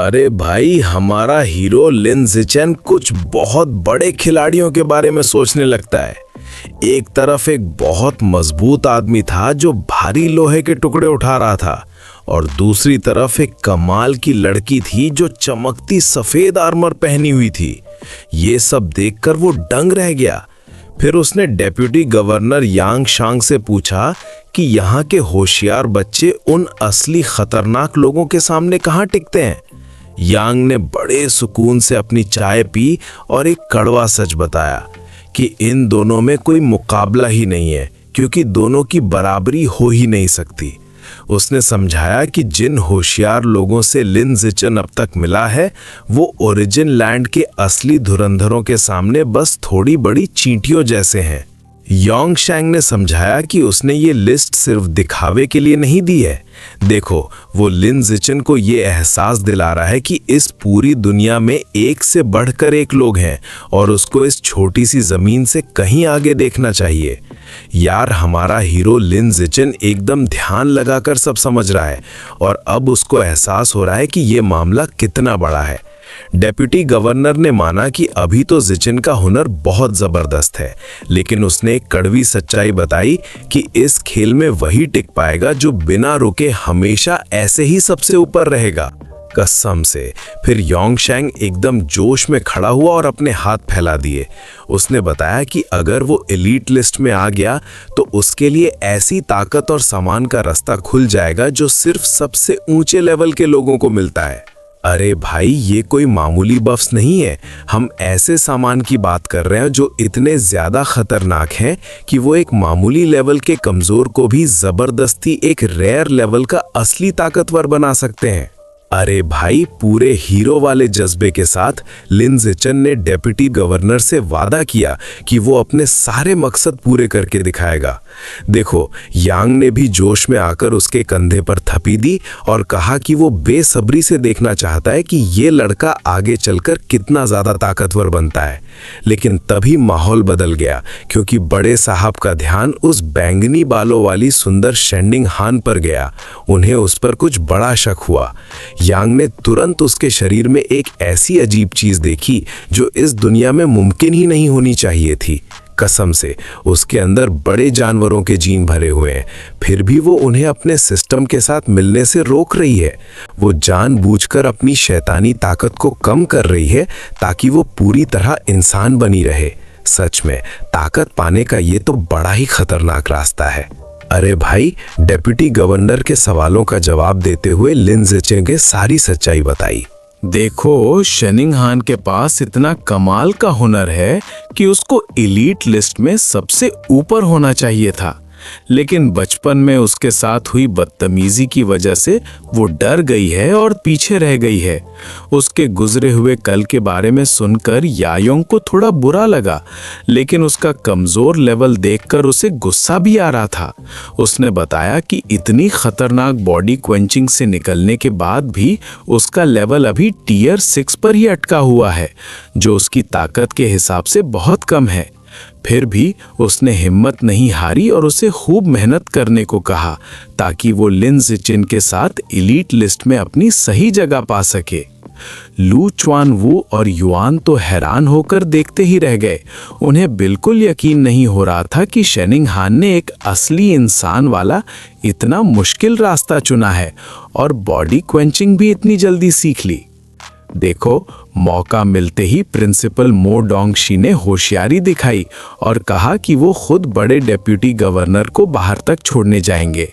अरे भाई, हमारा हीरो लिन ज़िचेन कुछ बहुत बड़े खिलाड़ियों के बारे में सोचने लगता है। एक तरफ एक बहुत मजबूत आदमी था जो भारी लोहे के टुकड़े उठा रहा था, और दूसरी तरफ एक कमाल की लड़की थी जो चमकती सफेद आर्मर पहनी हुई थी। ये सब देखकर वो दंग रह गया। फिर उसने डेप्यूटी गवर्नर यांग शांग से पूछा कि यहाँ के होशियार बच्चे उन असली खतरनाक लोगों के सामने कहाँ टिकते हैं। यांग ने बड़े सुकून से अपनी चाय पी और एक कड़वा सच बताया कि इन दोनों में कोई मुकाबला ही नहीं है, क्योंकि दोनों की बराबरी हो ही नहीं सकती। उसने समझाया कि जिन होशियार लोगों से लिन ज़िचेन अब तक मिला है, वो ओरिजिन लैंड के असली धुरंधरों के सामने बस थोड़ी बड़ी चींटियों जैसे हैं। योंग शैंग ने समझाया कि उसने ये लिस्ट सिर्फ दिखावे के लिए नहीं दी है। देखो, वो लिन ज़िचेन को ये एहसास दिला रहा है कि इस पूरी दुनिया में एक से बढ़कर एक लोग हैं और उसको इस छोटी सी जमीन से कहीं आगे देखना चाहिए। यार, हमारा हीरो लिन ज़िचेन एकदम ध्यान लगाकर सब समझ रहा है और अब उसको एहसास हो रहा है कि ये मामला कितना बड़ा है। डेप्यूटी गवर्नर ने माना कि अभी तो ज़िचेन का हुनर बहुत ज़बरदस्त है, लेकिन उसने एक कड़वी सच्चाई बताई कि इस खेल में वही टिक पाएगा जो बिना रुके हमेशा ऐसे ही सबसे ऊपर रहेगा। कसम से। फिर योंग शैंग एकदम जोश में खड़ा हुआ और अपने हाथ फैला दिए। उसने बताया कि अगर वो एलीट लिस्ट में आ गया तो उसके लिए ऐसी ताकत और सामान का रास्ता खुल जाएगा जो सिर्फ सबसे ऊंचे लेवल के लोगों को मिलता है। अरे भाई, ये कोई मामूली बफ्स नहीं है। हम ऐसे सामान की बात कर रहे हैं जो इतने ज्यादा खतरनाक हैं कि वो एक मामूली लेवल के कमजोर को भी जबरदस्ती एक रेयर लेवल का असली ताकतवर बना सकते हैं। अरे भाई, पूरे हीरो वाले जज्बे के साथ लिन ज़िचेन ने डेप्यूटी गवर्नर से वादा किया कि वो अपने सारे मकसद पूरे करके दिखाएगा। देखो, यांग ने भी जोश में आकर उसके कंधे पर थपी दी और कहा कि वो बेसब्री से देखना चाहता है कि ये लड़का आगे चलकर कितना ज्यादा ताकतवर बनता है। लेकिन तभी माहौल बदल गया, क्योंकि बड़े साहब का ध्यान उस बैंगनी बालों वाली सुंदर शेंडिंग हान पर गया। उन्हें उस पर कुछ बड़ा शक हुआ। यांग ने तुरंत उसके शरीर में एक ऐसी अजीब चीज देखी जो इस दुनिया में मुमकिन ही नहीं होनी चाहिए थी। कसम से, उसके अंदर बड़े जानवरों के जीन भरे हुए हैं, फिर भी वो उन्हें अपने सिस्टम के साथ मिलने से रोक रही है। वो जानबूझकर अपनी शैतानी ताकत को कम कर रही है ताकि वो पूरी तरह इंसान बनी रहे। सच में, ताकत पाने का ये तो बड़ा ही खतरनाक रास्ता है। अरे भाई, डेप्यूटी गवर्नर के सवालों का जवाब देते हुए लिन ज़िचेन ने सारी सच्चाई बताई। देखो, शेनिंग हान के पास इतना कमाल का हुनर है कि उसको एलीट लिस्ट में सबसे ऊपर होना चाहिए था, लेकिन बचपन में उसके साथ हुई बदतमीजी की वजह से वो डर गई है और पीछे रह गई है। उसके गुजरे हुए कल के बारे में सुनकर यायोंग को थोड़ा बुरा लगा, लेकिन उसका कमजोर लेवल देखकर उसे गुस्सा भी आ रहा था। उसने बताया कि इतनी खतरनाक बॉडी क्वेंचिंग से निकलने के बाद भी उसका लेवल अभी टियर 6 पर ही अटका हुआ है, जो उसकी ताकत के हिसाब से बहुत कम है। फिर भी उसने हिम्मत नहीं हारी और उसे खूब मेहनत करने को कहा ताकि वो लिन ज़िचेन के साथ एलीट लिस्ट में अपनी सही जगह पा सके। लू च्वान वू और युआन तो हैरान होकर देखते ही रह गए। उन्हें बिल्कुल यकीन नहीं हो रहा था कि शेनिंग हान ने एक असली इंसान वाला इतना मुश्किल रास्ता चुना है और बॉडी क्वेंचिंग भी इतनी जल्दी सीख ली। देखो, मौका मिलते ही प्रिंसिपल मो डोंगशी ने होशियारी दिखाई और कहा कि वो खुद बड़े डेप्यूटी गवर्नर को बाहर तक छोड़ने जाएंगे।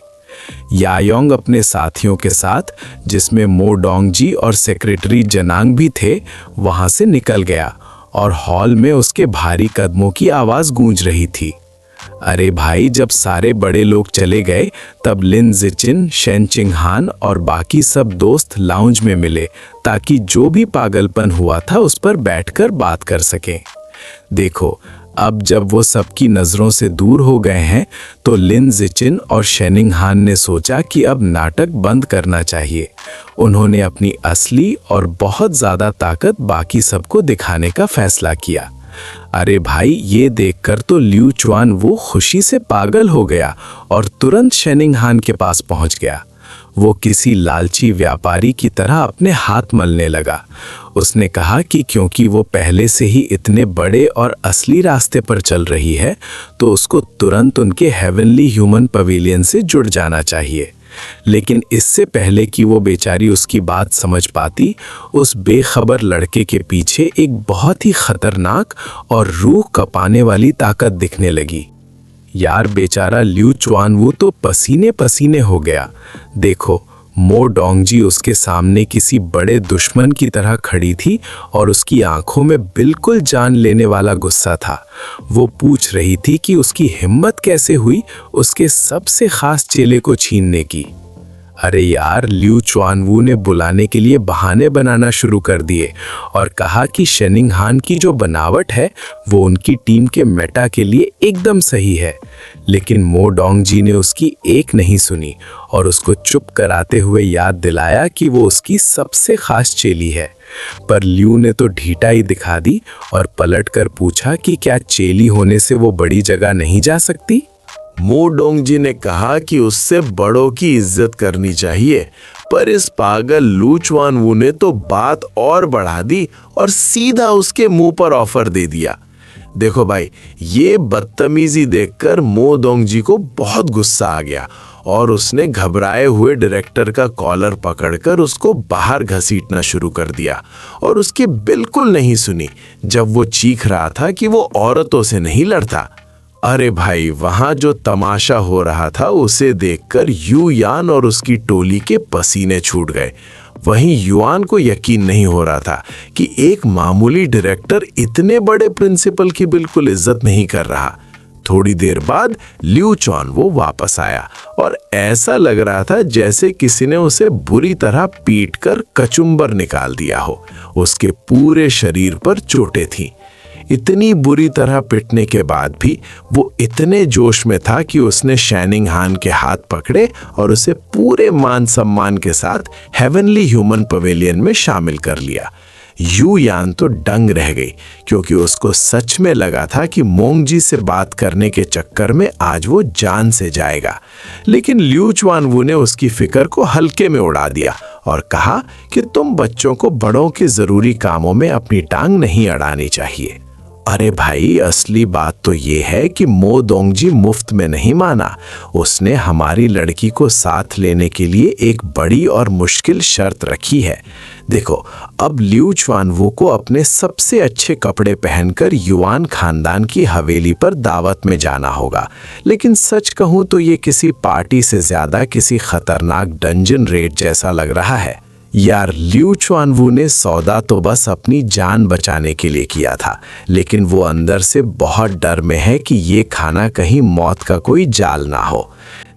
यायोंग अपने साथियों के साथ, जिसमें मो डोंगजी और सेक्रेटरी जनांग भी थे, वहां से निकल गया और हॉल में उसके भारी कदमों की आवाज गूंज रही थी। अरे भाई, जब सारे बड़े लोग चले गए तब लिन ज़िचेन, शेन चिंगहान और बाकी सब दोस्त लाउंज में मिले ताकि जो भी पागलपन हुआ था उस पर बैठकर बात कर सकें। देखो, अब जब वो सबकी नज़रों से दूर हो गए हैं तो लिन ज़िचेन और शेनिंग हान ने सोचा कि अब नाटक बंद करना चाहिए। उन्होंने अपनी असली और बहुत ज़्यादा ताकत बाकी सबको दिखाने का फैसला किया। अरे भाई, ये देखकर तो ल्यू च्वान वो खुशी से पागल हो गया और तुरंत शेनिंग हान के पास पहुंच गया। वो किसी लालची व्यापारी की तरह अपने हाथ मलने लगा। उसने कहा कि क्योंकि वो पहले से ही इतने बड़े और असली रास्ते पर चल रही है, तो उसको तुरंत उनके हेवनली ह्यूमन पवेलियन से जुड़ जाना चाहिए। लेकिन इससे पहले कि वो बेचारी उसकी बात समझ पाती, उस बेखबर लड़के के पीछे एक बहुत ही खतरनाक और रूह कपाने वाली ताकत दिखने लगी। यार, बेचारा ल्यू चुआनवू तो पसीने पसीने हो गया। देखो, मो डोंगजी उसके सामने किसी बड़े दुश्मन की तरह खड़ी थी और उसकी आंखों में बिल्कुल जान लेने वाला गुस्सा था। वो पूछ रही थी कि उसकी हिम्मत कैसे हुई उसके सबसे खास चेले को छीनने की। अरे यार, ल्यू चुआनवू ने बुलाने के लिए बहाने बनाना शुरू कर दिए और कहा कि शेनिंग हान की जो बनावट है वो उनकी टीम के मेटा के लिए एकदम सही है। लेकिन मो डोंगजी ने उसकी एक नहीं सुनी और उसको चुप कराते हुए याद दिलाया कि वो उसकी सबसे खास चेली है। पर ल्यू ने तो ढीठाई दिखा दी और पलटकर पूछा कि क्या चेली होने से वो बड़ी जगह नहीं जा सकती। मो डोंगजी ने कहा कि उससे बड़ों की इज्जत करनी चाहिए, पर इस पागल लू चुआनवू ने तो बात और बढ़ा दी और सीधा उसके मुंह पर ऑफर दे दिया। देखो भाई, ये बदतमीजी देखकर मो डोंगजी को बहुत गुस्सा आ गया और उसने घबराए हुए डायरेक्टर का कॉलर पकड़कर उसको बाहर घसीटना शुरू कर दिया और उसकी बिल्कुल नहीं सुनी जब वो चीख रहा था कि वो औरतों से नहीं लड़ता। अरे भाई, वहां जो तमाशा हो रहा था उसे देखकर यू यान और उसकी टोली के पसीने छूट गए। वहीं युआन को यकीन नहीं हो रहा था कि एक मामूली डायरेक्टर इतने बड़े प्रिंसिपल की बिल्कुल इज्जत नहीं कर रहा। थोड़ी देर बाद ल्यू चुआनवू वापस आया और ऐसा लग रहा था जैसे किसी ने उसे बुरी तरह पीटकर कचुम्बर निकाल दिया हो। उसके पूरे शरीर पर चोटें थीं। इतनी बुरी तरह पिटने के बाद भी वो इतने जोश में था कि उसने शेनिंग हान के हाथ पकड़े और उसे पूरे मान सम्मान के साथ हेवनली ह्यूमन पवेलियन में शामिल कर लिया। यू यान तो दंग रह गई, क्योंकि उसको सच में लगा था कि मोंगजी से बात करने के चक्कर में आज वो जान से जाएगा। लेकिन ल्यू चुआनवू ने उसकी फिक्र को हल्के में उड़ा दिया और कहा कि तुम बच्चों को बड़ों के जरूरी कामों में अपनी टांग नहीं अड़ानी चाहिए। अरे भाई, असली बात तो ये है कि मो डोंगजी मुफ्त में नहीं माना। उसने हमारी लड़की को साथ लेने के लिए एक बड़ी और मुश्किल शर्त रखी है। देखो, अब ल्यू चुआनवू को अपने सबसे अच्छे कपड़े पहनकर युआन खानदान की हवेली पर दावत में जाना होगा। लेकिन सच कहूँ तो ये किसी पार्टी से ज्यादा किसी खतरनाक डंजन रेड जैसा लग रहा है। यार, ल्यू चुआनवू ने सौदा तो बस अपनी जान बचाने के लिए किया था, लेकिन वो अंदर से बहुत डर में है कि ये खाना कहीं मौत का कोई जाल ना हो।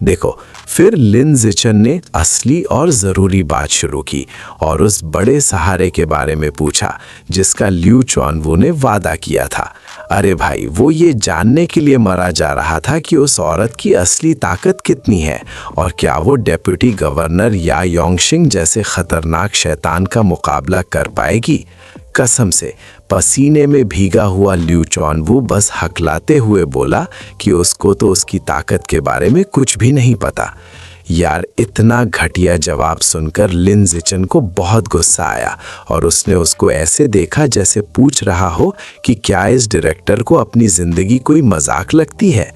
देखो, फिर लिन जिचन ने असली और ज़रूरी बात शुरू की और उस बड़े सहारे के बारे में पूछा जिसका ल्यू चुआनवू ने वादा किया था। अरे भाई, वो ये जानने के लिए मरा जा रहा था कि उस औरत की असली ताकत कितनी है और क्या वो डेप्यूटी गवर्नर या योंगशिंग जैसे खतरनाक शैतान का मुकाबला कर पाएगी। कसम से पसीने में भीगा हुआ ल्यू चुआनवू बस हकलाते हुए बोला कि उसको तो उसकी ताकत के बारे में कुछ भी नहीं पता। यार, इतना घटिया जवाब सुनकर लिन जिचन को बहुत गुस्सा आया और उसने उसको ऐसे देखा जैसे पूछ रहा हो कि क्या इस डायरेक्टर को अपनी जिंदगी कोई मजाक लगती है।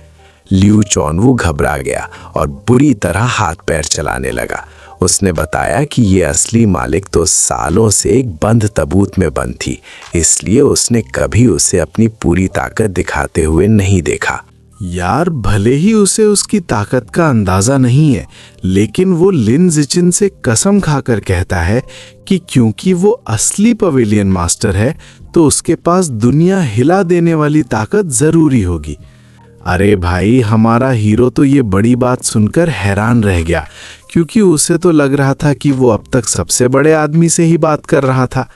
ल्यू चुआनवू घबरा गया और बुरी तरह हाथ पैर चलाने लगा। उसने बताया कि ये असली मालिक तो सालों से एक बंद ताबूत में बंद थी, इसलिए उसने कभी उसे अपनी पूरी ताकत दिखाते हुए नहीं देखा। यार, भले ही उसे उसकी ताकत का अंदाजा नहीं है, लेकिन वो लिन जिचिन से कसम खाकर कहता है कि क्योंकि वो असली पवेलियन मास्टर है तो उसके पास दुनिया हिला देने वाली ताकत जरूरी होगी। अरे भाई, हमारा हीरो तो ये बड़ी बात सुनकर हैरान रह गया, क्योंकि उसे तो लग रहा था कि वो अब तक सबसे बड़े आदमी से ही बात कर रहा था।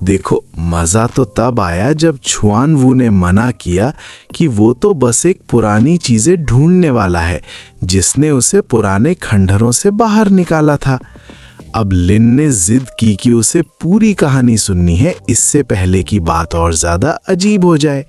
देखो, मजा तो तब आया जब चुआनवू ने मना किया कि वो तो बस एक पुरानी चीजें ढूंढने वाला है जिसने उसे पुराने खंडहरों से बाहर निकाला था। अब लिन ने जिद की कि उसे पूरी कहानी सुननी है, इससे पहले की बात और ज्यादा अजीब हो जाए।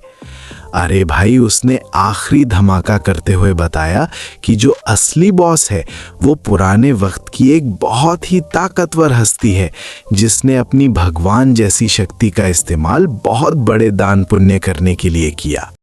अरे भाई, उसने आखिरी धमाका करते हुए बताया कि जो असली बॉस है वो पुराने वक्त की एक बहुत ही ताकतवर हस्ती है, जिसने अपनी भगवान जैसी शक्ति का इस्तेमाल बहुत बड़े दान पुण्य करने के लिए किया।